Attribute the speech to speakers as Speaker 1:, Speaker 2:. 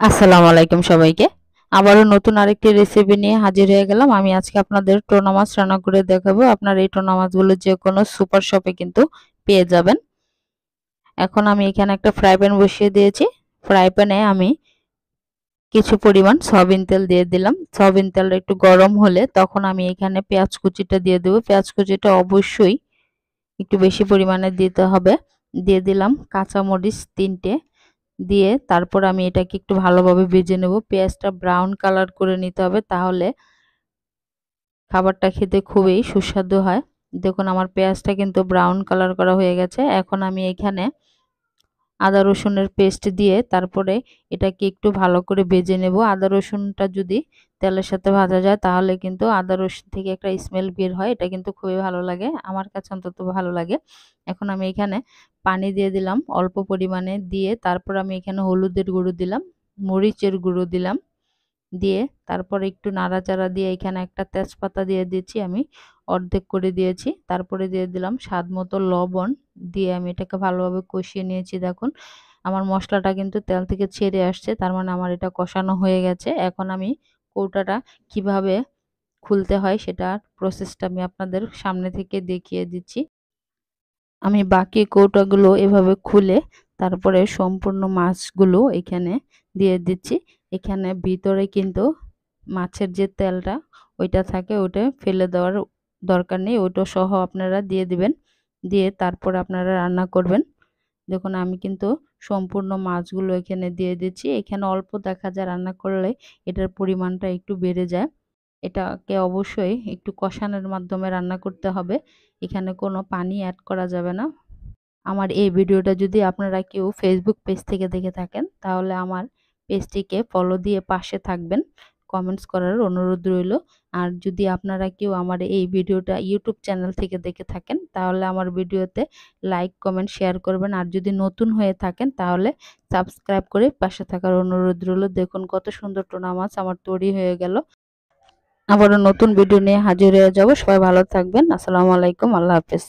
Speaker 1: আসসালামু আলাইকুম সবাইকে। আবারও নতুন আরেকটি রেসিপি নিয়ে হাজির হয়ে গেলাম। আমি আজকে আপনাদের টোনা মাছ রান্না করে দেখাবো। আপনারা এই টোনা মাছগুলো যেকোনো সুপার শপে কিন্তু পেয়ে যাবেন। এখন আমি এখানে একটা ফ্রাই প্যান বসিয়ে দিয়েছি। ফ্রাই প্যানে আমি কিছু পরিমাণ সয়াবিন তেল দিয়ে দিলাম। সয়াবিন তেলটা একটু গরম হলে তখন আমি এখানে পেঁয়াজ কুচিটা দিয়ে দেবো। পেঁয়াজ কুচিটা অবশ্যই একটু বেশি পরিমাণে দিতে হবে। দিয়ে দিলাম কাঁচামরিচ ৩টে। দিয়ে তারপর আমি এটাকে একটু ভালোভাবে ভেজে নেব। পেঁয়াজটা ব্রাউন কালার করে নিতে হবে, তাহলে খাবারটা খেতে খুবই সুস্বাদু হয়। দেখুন আমার পেঁয়াজটা কিন্তু ব্রাউন কালার করা হয়ে গেছে। এখন আমি এখানে আদা রসুনের পেস্ট দিয়ে তারপরে এটাকে একটু ভালো করে ভেজে নেব। আদা রসুনটা যদি তেলের সাথে ভাজা যায় তাহলে কিন্তু আদা রসুন থেকে একটা স্মেল বের হয়, এটা কিন্তু খুবই ভালো লাগে, আমার কাছে অন্তত ভালো লাগে। এখন আমি এখানে পানি দিয়ে দিলাম অল্প পরিমাণে, দিয়ে তারপর আমি এখানে হলুদের গুঁড়ো দিলাম, মরিচের গুঁড়ো দিলাম, দিয়ে তারপরে একটু নাড়াচাড়া দিয়ে এখানে একটা তেজপাতা দিয়ে দিচ্ছি, আমি অর্ধেক করে দিয়েছি। তারপরে দিয়ে দিলাম স্বাদ মতো লবণ, দিয়ে আমি এটাকে ভালোভাবে কষিয়ে নিয়েছি। দেখুন আমার মশলাটা কিন্তু তেল থেকে ছেড়ে আসছে, তার মানে আমার এটা কষানো হয়ে গেছে। এখন আমি কৌটাটা কিভাবে খুলতে হয় সেটা প্রসেসটা আমি আপনাদের সামনে থেকে দেখিয়ে দিচ্ছি। আমি বাকি কৌটাগুলো এভাবে খুলে তারপরে সম্পূর্ণ মাছগুলো এখানে দিয়ে দিচ্ছি। এখানে ভিতরে কিন্তু মাছের যে তেলটা ওইটা থাকে, ওইটা ফেলে দেওয়ার দরকার নেই, ওইটা সহ আপনারা দিয়ে দিবেন। দিয়ে তারপর আপনারা রান্না করবেন। দেখুন আমি কিন্তু সম্পূর্ণ মাছগুলো এখানে দিয়ে দিচ্ছি। এখানে অল্প দেখা যায় রান্না করলে এটার পরিমাণটা একটু বেড়ে যায়। এটাকে অবশ্যই একটু কষানোর মাধ্যমে রান্না করতে হবে। এখানে কোনো পানি অ্যাড করা যাবে না। আমার এই ভিডিওটা যদি আপনারা কেউ ফেসবুক পেজ থেকে দেখে থাকেন তাহলে আমার পেজটিকে ফলো দিয়ে পাশে থাকবেন, কমেন্টস করার অনুরোধ রইল। আর যদি আপনারা কেউ আমার এই ভিডিওটা ইউটিউব চ্যানেল থেকে দেখে থাকেন তাহলে আমার ভিডিওতে লাইক কমেন্ট শেয়ার করবেন। আর যদি নতুন হয়ে থাকেন তাহলে সাবস্ক্রাইব করে পাশে থাকার অনুরোধ রইল। দেখুন কত সুন্দর টোনা মাছ আমার তৈরি হয়ে গেল। আবারও নতুন ভিডিও নিয়ে হাজির হয়ে যাব। সবাই ভালো থাকবেন। আসসালামু আলাইকুম, আল্লাহ হাফেজ।